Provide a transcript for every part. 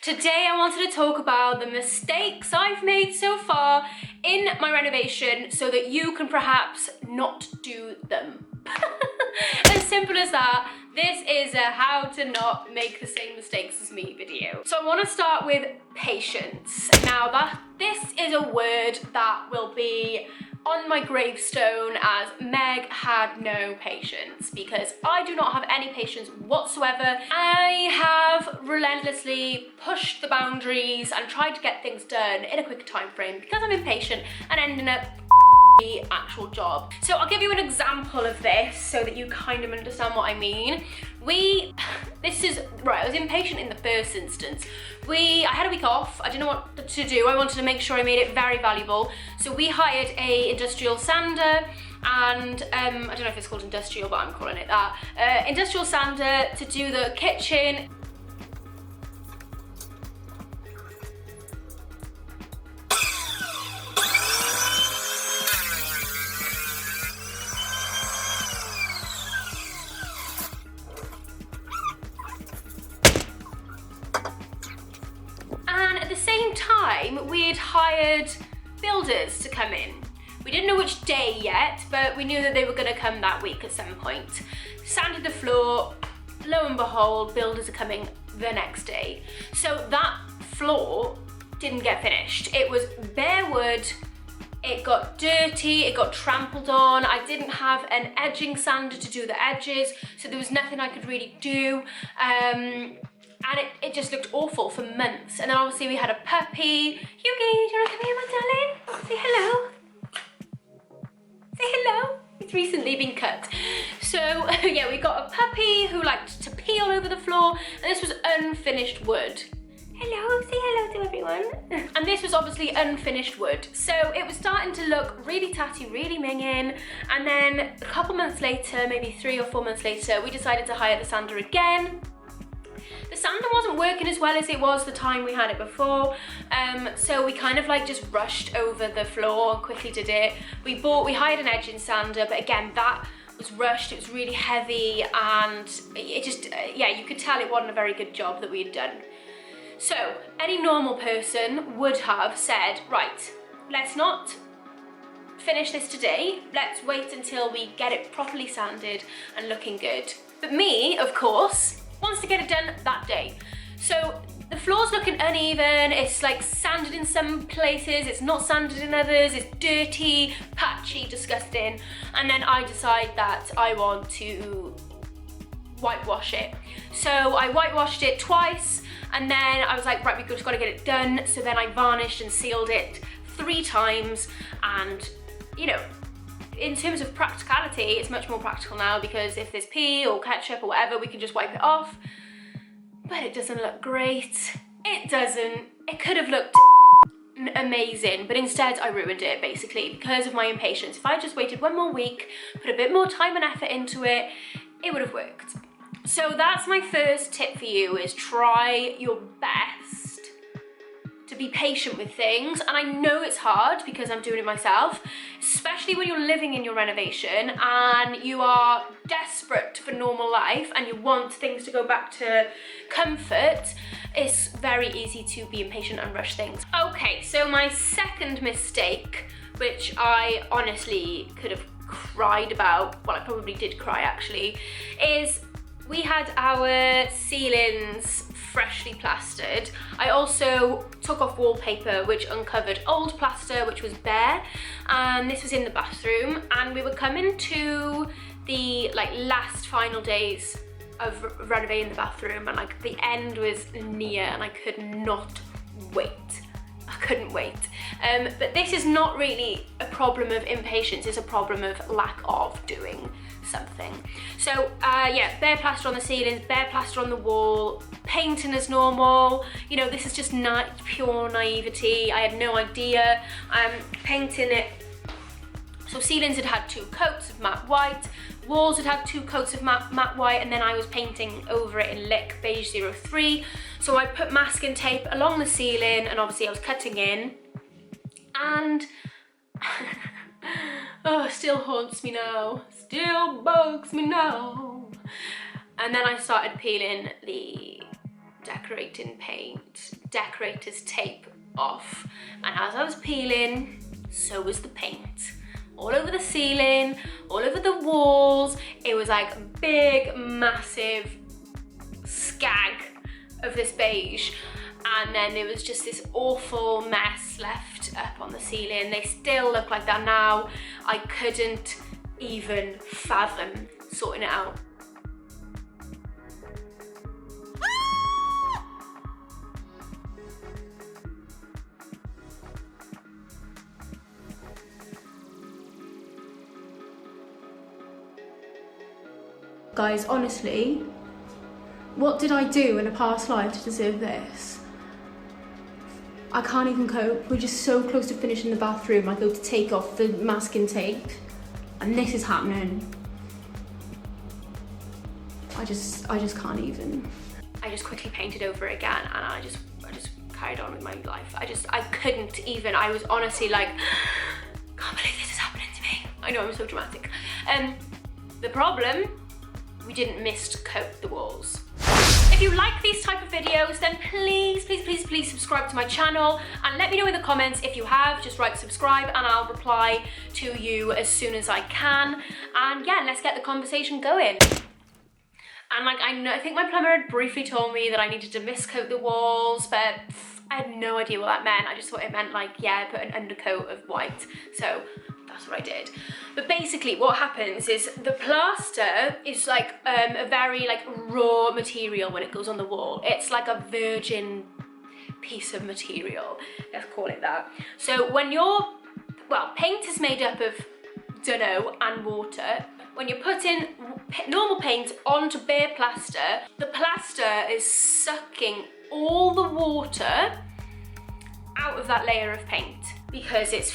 Today I wanted to talk about the mistakes I've made so far in my renovation so that you can perhaps not do them. As simple as that. This is a how to not make the same mistakes as me video. So I want to start with patience. Now this is a word that will be on my gravestone as Meg had no patience, because I do not have any patience whatsoever. I have relentlessly pushed the boundaries and tried to get things done in a quick time frame because I'm impatient and ending up the actual job. So I'll give you an example of this so that you kind of understand what I mean. I was impatient in the first instance. I had a week off. I didn't know what to do. I wanted to make sure I made it very valuable. So we hired a industrial sander and I don't know if it's called industrial, but I'm calling it that. Industrial sander to do the kitchen. At the same time, we had hired builders to come in. We didn't know which day yet, but we knew that they were going to come that week at some point. Sanded the floor, lo and behold, builders are coming the next day. So that floor didn't get finished. It was bare wood, it got dirty, it got trampled on. I didn't have an edging sander to do the edges, so there was nothing I could really do. And it just looked awful for months. And then obviously we had a puppy. Hughie, do you want to come here, my darling? Say hello. Say hello. It's recently been cut. So yeah, we got a puppy who liked to pee all over the floor, and this was unfinished wood. Hello, say hello to everyone. And this was obviously unfinished wood. So it was starting to look really tatty, really minging. And then a couple months later, maybe 3 or 4 months later, we decided to hire the sander again. The sander wasn't working as well as it was the time we had it before, so we kind of like just rushed over the floor and quickly did it. We hired an edging sander, but again, that was rushed. It was really heavy, and it just, yeah, you could tell it wasn't a very good job that we had done. So any normal person would have said, right, let's not finish this today. Let's wait until we get it properly sanded and looking good. But me, of course, wants to get it done that day. So the floor's looking uneven, it's like sanded in some places, it's not sanded in others, it's dirty, patchy, disgusting. And then I decide that I want to whitewash it. So I whitewashed it twice, and then I was like, right, we've just got to get it done. So then I varnished and sealed it 3 times, and you know, in terms of practicality, it's much more practical now, because if there's pee or ketchup or whatever, we can just wipe it off. But it doesn't look great. It doesn't. It could have looked amazing, but instead I ruined it basically because of my impatience. If I just waited 1 more week, put a bit more time and effort into it, it would have worked. So that's my first tip for you, is try your best to be patient with things. And I know it's hard because I'm doing it myself, especially when you're living in your renovation and you are desperate for normal life and you want things to go back to comfort. It's very easy to be impatient and rush things. Okay, so my second mistake, which I honestly could have cried about, well, I probably did cry actually, is we had our ceilings freshly plastered. I also took off wallpaper, which uncovered old plaster, which was bare, and this was in the bathroom. And we were coming to the last final days of renovating the bathroom, and like the end was near, and I could not wait. I couldn't wait. But this is not really a problem of impatience, it's a problem of lack of doing something. So yeah, bare plaster on the ceilings, bare plaster on the wall, painting as normal. You know, this is just pure naivety. I had no idea. Painting it. So ceilings had had 2 coats of matte white, walls had had 2 coats of matte white, and then I was painting over it in Lick Beige 03. So I put masking tape along the ceiling, and obviously I was cutting in, and oh, it still haunts me now, still bugs me now. And then I started peeling the decorating paint decorator's tape off, and as I was peeling, so was the paint. All over the ceiling, all over the walls. It was like a big, massive skag of this beige. And then it was just this awful mess left up on the ceiling. They still look like that now. I couldn't even fathom sorting it out. Guys, honestly, what did I do in a past life to deserve this? I can't even cope. We're just so close to finishing the bathroom. I go to take off the masking tape and this is happening. I just can't even. I just quickly painted over it again, and I just carried on with my life. I couldn't even. I was honestly like, can't believe this is happening to me. I know I'm so dramatic. The problem, we didn't mist coat the walls. If you like these type of videos, then please subscribe to my channel and let me know in the comments if you have. Just write subscribe and I'll reply to you as soon as I can. And yeah, let's get the conversation going. And like, I think my plumber had briefly told me that I needed to mist coat the walls, but I had no idea what that meant. I just thought it meant like, yeah, put an undercoat of white. So that's what I did. But basically what happens is the plaster is like a very like raw material when it goes on the wall. It's like a virgin piece of material, let's call it that. So when paint is made up of dunno and water. When you're putting normal paint onto bare plaster, the plaster is sucking all the water out of that layer of paint because it's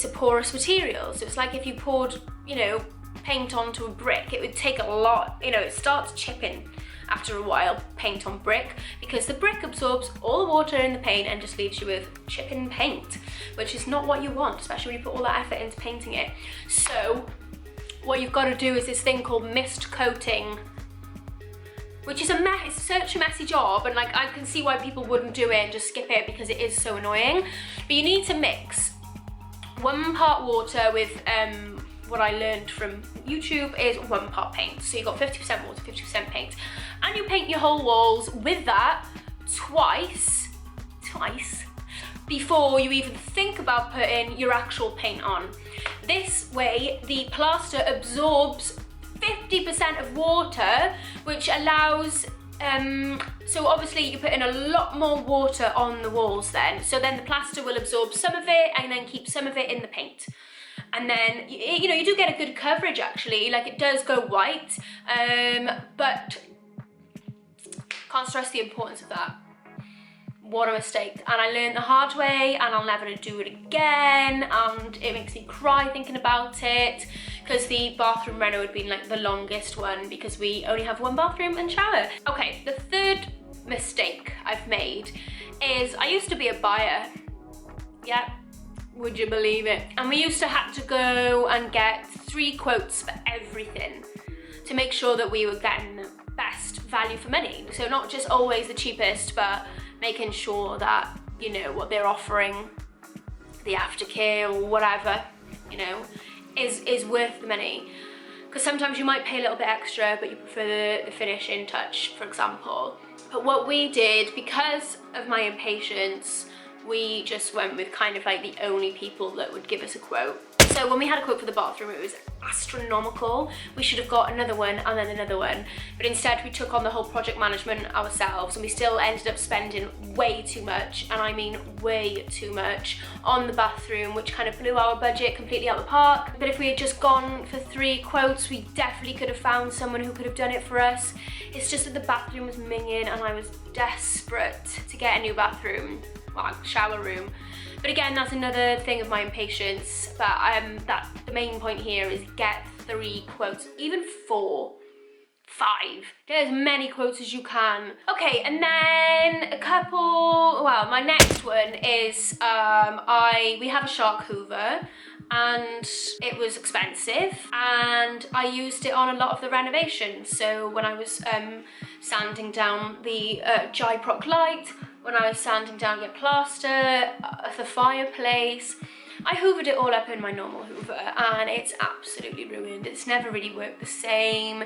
a porous material. So it's like if you poured, you know, paint onto a brick, it would take a lot, you know, it starts chipping after a while, paint on brick, because the brick absorbs all the water in the paint and just leaves you with chipping paint, which is not what you want, especially when you put all that effort into painting it. So what you've got to do is this thing called mist coating, which is it's such a messy job, and like I can see why people wouldn't do it and just skip it because it is so annoying. But you need to mix 1 part water with what I learned from YouTube is 1 part paint. So you've got 50% water, 50% paint, and you paint your whole walls with that twice before you even think about putting your actual paint on. This way the plaster absorbs 50% of water, which allows, so obviously you put in a lot more water on the walls then, so then the plaster will absorb some of it and then keep some of it in the paint. And then, you know, you do get a good coverage actually, like it does go white, but can't stress the importance of that. What a mistake. And I learned the hard way and I'll never do it again, and it makes me cry thinking about it, because the bathroom reno had been like the longest one because we only have 1 bathroom and shower. Okay, the third mistake I've made is I used to be a buyer. Yeah, would you believe it? And we used to have to go and get 3 quotes for everything to make sure that we were getting the best value for money. So not just always the cheapest, but making sure that, you know, what they're offering, the aftercare or whatever, you know, is worth the money. Because sometimes you might pay a little bit extra, but you prefer the finishing touch, for example. But what we did, because of my impatience, we just went with kind of like the only people that would give us a quote. So when we had a quote for the bathroom, it was astronomical. We should have got another one and then another one, but instead we took on the whole project management ourselves, and we still ended up spending way too much, and I mean way too much, on the bathroom, which kind of blew our budget completely out of the park. But if we had just gone for 3 quotes, we definitely could have found someone who could have done it for us. It's just that the bathroom was minging and I was desperate to get a new bathroom, well, shower room. But again, that's another thing of my impatience. But the main point here is get 3 quotes, even 4, 5. Get as many quotes as you can. Okay, and then a couple, well, my next one is, we have a shark Hoover, and it was expensive, and I used it on a lot of the renovations. So when I was sanding down the Gyproc light, when I was sanding down your plaster, the fireplace. I hoovered it all up in my normal hoover and it's absolutely ruined. It's never really worked the same.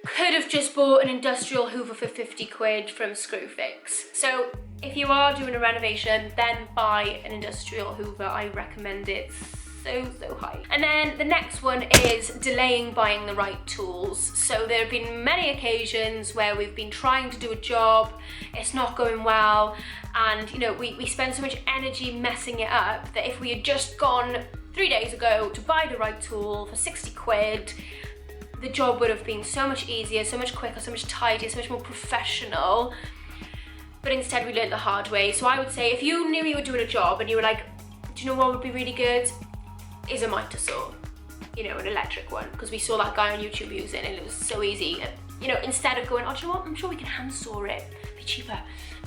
Could have just bought an industrial hoover for 50 quid from Screwfix. So if you are doing a renovation, then buy an industrial hoover. I recommend it so high. And then the next one is delaying buying the right tools. So there have been many occasions where we've been trying to do a job, it's not going well, and you know, we spend so much energy messing it up that if we had just gone 3 days ago to buy the right tool for 60 quid, the job would have been so much easier, so much quicker, so much tidier, so much more professional. But instead we learned the hard way. So I would say if you knew you were doing a job and you were like, do you know what would be really good? Is a miter saw, you know, an electric one, because we saw that guy on YouTube using it and it was so easy. You know, instead of going, oh, do you know what, I'm sure we can hand saw it, be cheaper.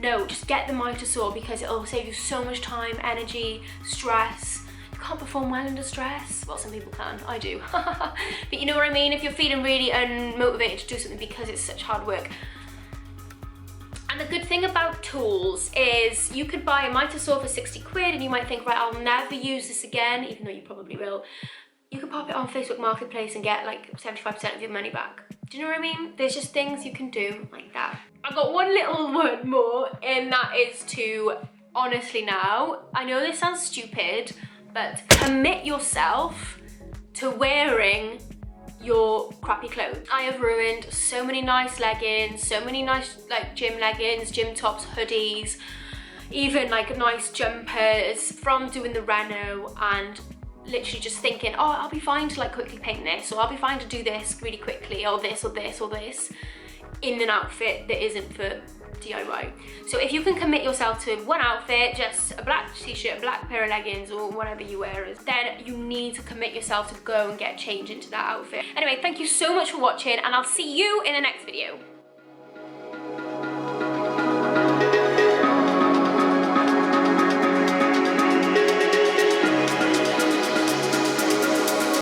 No, just get the miter saw because it'll save you so much time, energy, stress. You can't perform well under stress. Well, some people can, I do. But you know what I mean? If you're feeling really unmotivated to do something because it's such hard work. And the good thing about tools is you could buy a miter saw for 60 quid and you might think, right, I'll never use this again, even though you probably will. You could pop it on Facebook Marketplace and get like 75% of your money back. Do you know what I mean? There's just things you can do like that. I've got one little word more, and that is to, honestly now, I know this sounds stupid, but commit yourself to wearing your crappy clothes. I have ruined so many nice leggings, so many nice like gym leggings, gym tops, hoodies, even like nice jumpers from doing the reno and literally just thinking, oh, I'll be fine to like quickly paint this, or I'll be fine to do this really quickly, or this or this or this in an outfit that isn't for DIY. So if you can commit yourself to one outfit, just a black t-shirt, a black pair of leggings, or whatever you wear, then you need to commit yourself to go and get change into that outfit. Anyway, thank you so much for watching, and I'll see you in the next video.